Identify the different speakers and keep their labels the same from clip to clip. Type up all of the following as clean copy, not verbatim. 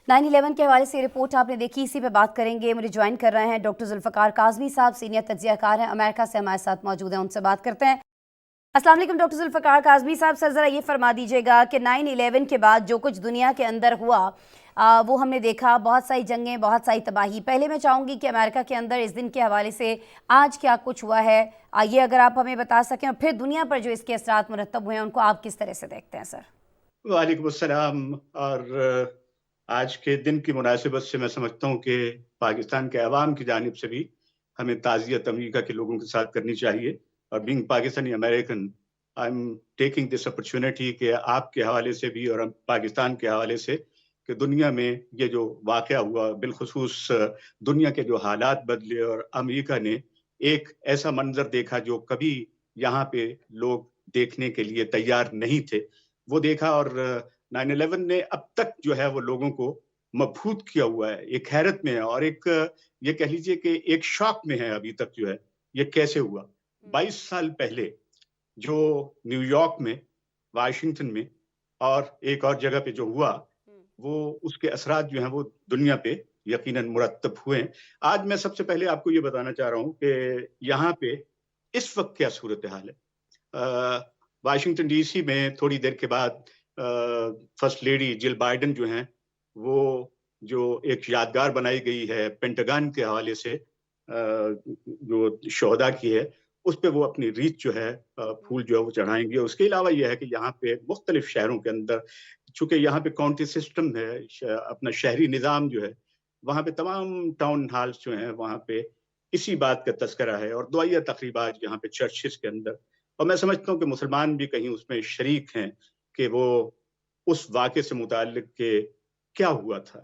Speaker 1: 9/11 के हवाले से रिपोर्ट आपने देखी, इसी पे बात करेंगे। मुझे ज्वाइन कर रहे हैं डॉक्टर जुल्फ़िकार काज़मी साहब, सीनियर तज्ज़ियाकार हैं, अमेरिका से हमारे साथ मौजूद हैं, उनसे बात करते हैं। अस्सलाम वालेकुम डॉक्टर जुल्फ़िकार काज़मी साहब। सर ज़रा ये फरमा दीजिएगा कि 9/11 के बाद जो कुछ दुनिया के अंदर हुआ वो हमने देखा, बहुत सारी जंगें, बहुत सारी तबाही। पहले मैं चाहूँगी कि अमेरिका के अंदर इस दिन के हवाले से आज क्या कुछ हुआ है, ये अगर आप हमें बता सकें, और फिर दुनिया पर जो इसके असरात मुरतब हुए हैं उनको आप किस तरह से देखते हैं सर?
Speaker 2: वालेकुम अस्सलाम। और आज के दिन की मुनासिबत से मैं समझता हूँ कि पाकिस्तान के अवाम की जानिब से भी हमें ताज़ियत अमेरिका के लोगों के साथ करनी चाहिए। और being Pakistani American, I am taking this opportunity कि आपके हवाले से भी और पाकिस्तान के हवाले से कि दुनिया में ये जो वाक़या हुआ, बिलखुसूस दुनिया के जो हालात बदले और अमेरिका ने एक ऐसा मंजर देखा जो कभी यहाँ पे लोग देखने के लिए तैयार नहीं थे, वो देखा। और 9/11 ने अब तक जो है वो लोगों को मबहूत किया हुआ है, एक हैरत में है और एक ये कह लीजिए कि एक शॉक में है अभी तक जो है ये कैसे हुआ। 22 साल पहले जो न्यूयॉर्क में, वाशिंगटन में और एक और जगह पे जो हुआ, वो उसके असरात जो हैं वो दुनिया पे यकीनन मुरतब हुए हैं। आज मैं सबसे पहले आपको ये बताना चाह रहा हूँ कि यहाँ पे इस वक्त क्या सूरत हाल है। वाशिंगटन डीसी में थोड़ी देर के बाद फर्स्ट लेडी जिल बाइडन जो हैं, वो जो एक यादगार बनाई गई है पेंटागन के हवाले से, जो शोहदा की है, उस पे वो अपनी रीत जो है फूल जो है वो चढ़ाएंगे। उसके अलावा यह है कि यहाँ पे मुख्तलिफ शहरों के अंदर, चूंकि यहाँ पे काउंटी सिस्टम है, अपना शहरी निज़ाम जो है, वहाँ पे तमाम टाउन हॉल्स जो हैं वहाँ पे इसी बात का तस्करा है और दुआया तकरीबात यहाँ पे चर्चेस के अंदर। और मैं समझता हूँ कि मुसलमान भी कहीं उसमें शरीक हैं कि वो उस वाक़े से मुताल्लिक के क्या हुआ था।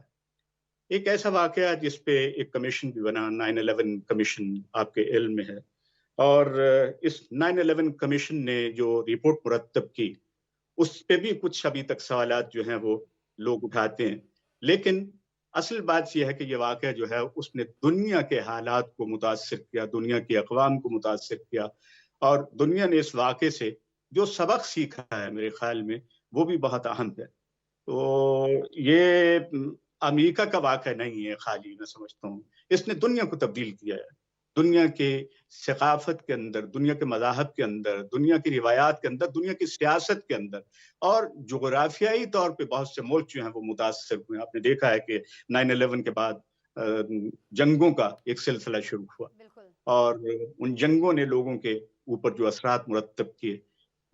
Speaker 2: एक ऐसा वाक़या जिस पे एक कमीशन भी बना, 9/11 कमीशन, आपके इल्म में है। और इस 9/11 कमीशन ने जो रिपोर्ट मुरतब की, उस पे भी कुछ अभी तक सवालात जो हैं वो लोग उठाते हैं। लेकिन असल बात ये है कि ये वाक़या जो है उसने दुनिया के हालात को मुतासिर किया, दुनिया की अक़वाम को मुतासिर किया और दुनिया ने इस वाक़े से जो सबक सीखा है मेरे ख़्याल में वो भी बहुत अहम है। तो ये अमेरिका का वाक़या नहीं है खाली, मैं समझता हूँ। इसने दुनिया को तब्दील किया है। दुनिया के सक़ाफ़त के अंदर, दुनिया के मज़ाहब के अंदर, दुनिया की रिवायात के अंदर, दुनिया की सियासत के अंदर और जुग़राफ़ियाई तौर पे बहुत से मुल्क जो हैं वो मुतासिर हुए हैं। आपने देखा है कि 9/11 के बाद जंगों का एक सिलसिला शुरू हुआ और उन जंगों ने लोगों के ऊपर जो असरात मुरतब किए,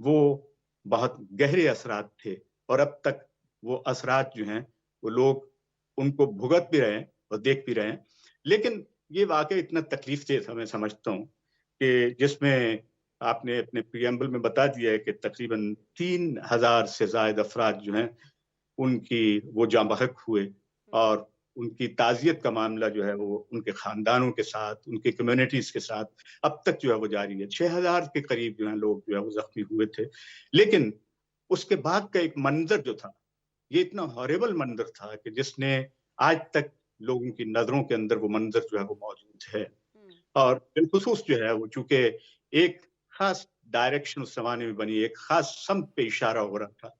Speaker 2: वो बहुत गहरे असरात थे और अब तक वो असरात जो हैं वो लोग उनको भुगत भी रहे हैं और देख भी रहे हैं। लेकिन ये वाक़या इतना तकलीफ़देह था, मैं समझता हूँ कि जिसमें आपने अपने प्रीएम्बल में बता दिया है कि तकरीबन 3000 से ज़ायद अफ़राद जो हैं उनकी वो जाँ बहक हुए और उनकी ताज़ियत का मामला जो है वो उनके ख़ानदानों के साथ, उनकी कम्युनिटीज़ के साथ अब तक जो है वो जारी है। 6000 के करीब जो हैं लोग जो है वो ज़ख्मी हुए थे। लेकिन उसके बाद का एक मंज़र जो था, ये इतना हॉरिबल मंज़र था कि जिसने आज तक लोगों की नज़रों के अंदर वो मंज़र जो है वो मौजूद है। और बिलख़ुसूस जो है वो चूँकि एक ख़ास डायरेक्शन उस ज़माने में बनी, एक ख़ास समत पे इशारा हो रहा था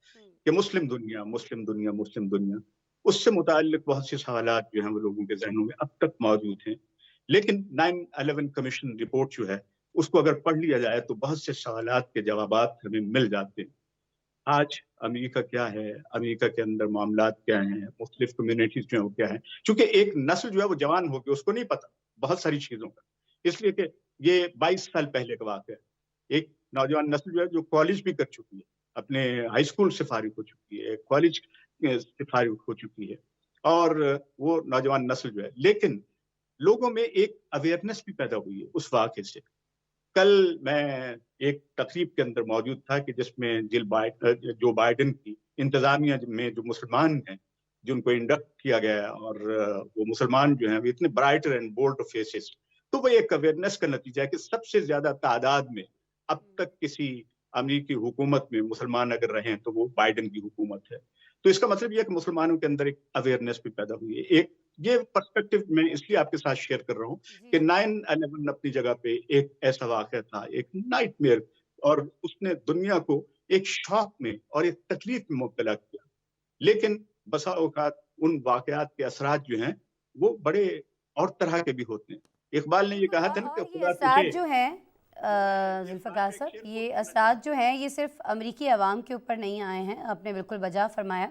Speaker 2: कि मुस्लिम दुनिया, मुस्लिम दुनिया, मुस्लिम दुनिया। उससे मुताल्लिक़ बहुत से सवालात जो हैं वो लोगों के ज़हनों में अब तक मौजूद हैं। लेकिन 9/11 कमीशन रिपोर्ट जो है, उसको अगर पढ़ लिया जाए तो बहुत से सवालात के जवाबात हमें मिल जाते हैं। आज अमेरिका क्या है? अमेरिका के अंदर मामलात क्या हैं? मुख्तलिफ कम्युनिटीज़ जो हैं वो क्या हैं? चूँकि एक नस्ल जो है वो जवान हो गई, उसको नहीं पता बहुत सारी चीज़ों का। इसलिए कि ये 22 साल पहले का वाक़या है। एक नौजवान नस्ल जो है जो कॉलेज भी कर चुकी है, अपने हाई स्कूल से फ़ारिग हो चुकी है, कॉलेज से फ़ारिग हो चुकी है और वो नौजवान नस्ल जो है, लेकिन लोगों में एक अवेयरनेस भी पैदा हुई है उस वाक़ये से। कल मैं एक तकरीब के अंदर मौजूद था कि जिसमें जो बाइडेन की इंतज़ामिया में जो मुसलमान हैं, जिनको इंडक्ट किया गया और वो मुसलमान जो हैं वो इतने ब्राइटर एंड बोल्ड फेसेस, तो वो एक अवेयरनेस का नतीजा है कि सबसे ज़्यादा तादाद में अब तक किसी अमेरिकी हुकूमत में मुसलमान अगर रहे हैं तो वो बाइडेन की हुकूमत है। तो इसका मतलब ये है कि मुसलमानों के अंदर एक अवेयरनेस भी पैदा हुई है। एक ये पर्सपेक्टिव मैं इसलिए आपके साथ शेयर कर रहा हूँ कि 9/11 अपनी जगह पे एक ऐसा वाक़या था, एक नाइटमेयर, और उसने दुनिया को एक शॉक में और एक तकलीफ में मुब्तला किया। लेकिन बसा औक़ात उन वाक़यात के असरात जो हैं वो बड़े और तरह के भी होते हैं। इकबाल ने ये कहा था ना कि
Speaker 1: और ये
Speaker 2: खुदा
Speaker 1: असरात
Speaker 2: तुझे
Speaker 1: जो हैं जुल्फ़िकार साहब, ये असरात जो हैं ये सिर्फ अमरीकी अवाम के ऊपर नहीं आए हैं, आपने बिल्कुल वजह फरमाया।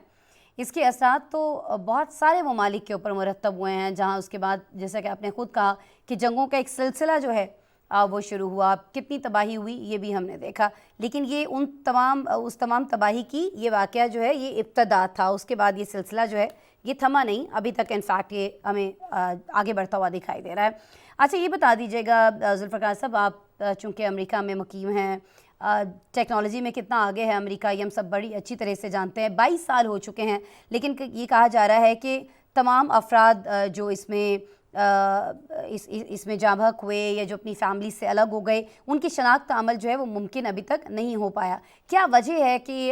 Speaker 1: इसके असरात तो बहुत सारे ममालिक के ऊपर मुरतब हुए हैं, जहाँ उसके बाद जैसा कि आपने ख़ुद कहा कि जंगों का एक सिलसिला जो है वो शुरू हुआ, कितनी तबाही हुई ये भी हमने देखा। लेकिन ये उस तमाम तबाही की ये वाक़या जो है ये इब्तदा था, उसके बाद ये सिलसिला जो है ये थमा नहीं, अभी तक इनफैक्ट ये हमें आगे बढ़ता हुआ दिखाई दे रहा है। अच्छा, ये बता दीजिएगा जुल्फ़िकार साहब, आप चूँकि अमेरिका में मुकीम हैं, टेक्नोलॉजी में कितना आगे है अमेरिका ये हम सब बड़ी अच्छी तरह से जानते हैं। 22 साल हो चुके हैं, लेकिन ये कहा जा रहा है कि तमाम अफराद जो इसमें जाँ बहक हुए या जो अपनी फैमिली से अलग हो गए, उनकी शनाख्त अमल जो है वो मुमकिन अभी तक नहीं हो पाया। क्या वजह है कि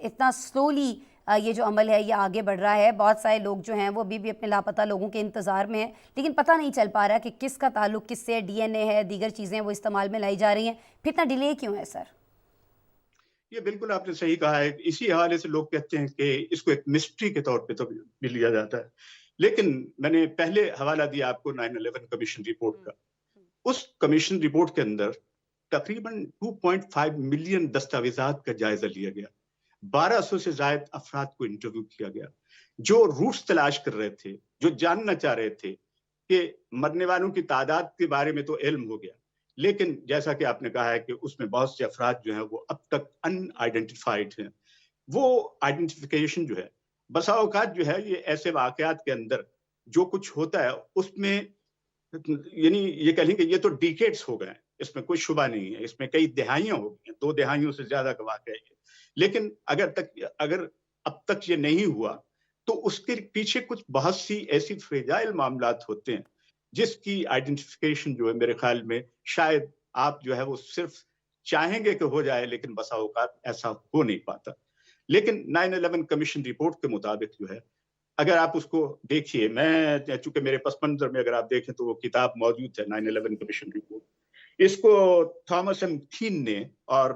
Speaker 1: इतना स्लोली ये जो अमल है ये आगे बढ़ रहा है? बहुत सारे लोग जो हैं वो अभी भी अपने लापता लोगों के इंतज़ार में हैं, लेकिन पता नहीं चल पा रहा कि किसका ताल्लुक़ किससे, डीएनए है, दीगर चीज़ें वो इस्तेमाल में लाई जा रही हैं। फिर इतना डिले क्यों है सर?
Speaker 2: ये बिल्कुल आपने सही कहा है। इसी हवाले से लोग कहते हैं कि इसको एक मिस्ट्री के तौर पे तो भी लिया जाता है। लेकिन मैंने पहले हवाला दिया आपको 9/11 कमीशन रिपोर्ट का। उस कमीशन रिपोर्ट के अंदर तकरीबन 2.5 मिलियन दस्तावेजात का जायजा लिया गया। 1200 से ज़ायद अफराद को इंटरव्यू किया गया, जो रूट्स तलाश कर रहे थे, जो जानना चाह रहे थे कि मरने वालों की तादाद के बारे में तो इल्म हो गया, लेकिन जैसा कि आपने कहा है कि उसमें बहुत से अफराद जो हैं वो अब तक अनआइडेंटिफाइड हैं। वो आइडेंटिफिकेशन जो है, बसा औकात जो है ये ऐसे वाक़यात के अंदर जो कुछ होता है उसमें यानी ये कह लें कि ये तो डिकेड्स हो गए हैं, इसमें कोई शुबा नहीं है, इसमें कई दिहाइयाँ हो गई हैं, 2 दिहाइयों से ज़्यादा का वाक़या है ये। लेकिन अगर अब तक ये नहीं हुआ, तो उसके पीछे कुछ बहुत सी ऐसी फ्रेजाइल मामलात होते हैं, जिसकी आइडेंटिफिकेशन जो है मेरे ख़्याल में शायद आप जो है वो सिर्फ़ चाहेंगे कि हो जाए, लेकिन बसा औक़ात ऐसा हो नहीं पाता। लेकिन 9/11 कमीशन रिपोर्ट के मुताबिक जो है, अगर आप उसको देखिए, मैं चूँकि मेरे पस मंज़र में अगर आप देखें तो वो किताब मौजूद है 9/11 कमीशन रिपोर्ट। इसको थॉमस एम थीन ने और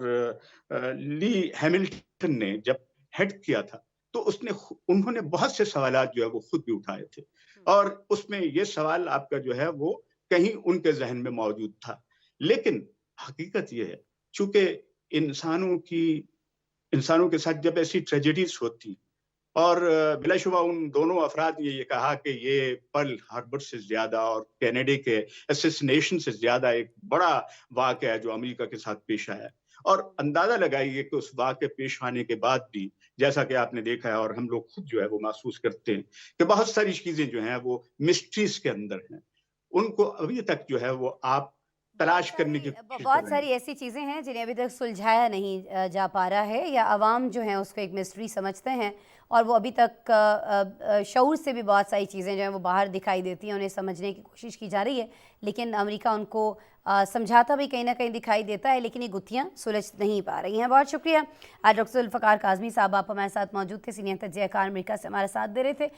Speaker 2: ली हैमिल्टन ने जब हेड किया था, तो उन्होंने बहुत से सवालात जो है वो खुद भी उठाए थे और उसमें ये सवाल आपका जो है वो कहीं उनके ज़हन में मौजूद था। लेकिन हकीकत ये है, चूँकि इंसानों के साथ जब ऐसी ट्रेजेडीज़ होती और बिलाशुबा उन दोनों अफराद ने ये कहा कि ये पर्ल हार्बर से ज़्यादा और कैनेडी के असैसिनेशन से ज़्यादा एक बड़ा वाक़या है जो अमेरिका के साथ पेश आया है। और अंदाज़ा लगाइए कि उस वाक़ये पेश आने के बाद भी, जैसा कि आपने देखा है और हम लोग खुद जो है वो महसूस करते हैं कि बहुत सारी चीज़ें जो हैं वो मिस्ट्रीज़ के अंदर हैं। उनको अभी तक जो है वो आप तलाश करने की कोशिश कर
Speaker 1: बहुत
Speaker 2: रहे हैं।
Speaker 1: सारी ऐसी चीज़ें हैं जिन्हें अभी तक सुलझाया नहीं जा पा रहा है, या अवाम जो है उसको एक मिस्ट्री समझते हैं और वो अभी तक शऊर से भी बहुत सारी चीज़ें जो हैं वो बाहर दिखाई देती हैं, उन्हें समझने की कोशिश की जा रही है, लेकिन अमेरिका उनको समझाता भी कहीं ना कहीं दिखाई देता है, लेकिन ये गुत्थियाँ सुलझ नहीं पा रही हैं। बहुत शुक्रिया। डॉक्टर जुल्फ़िकार काज़मी साहब, आप हमारे साथ मौजूद थे, सीनियर तज्ज़ियाकार अमेरिका से हमारा साथ दे रहे थे।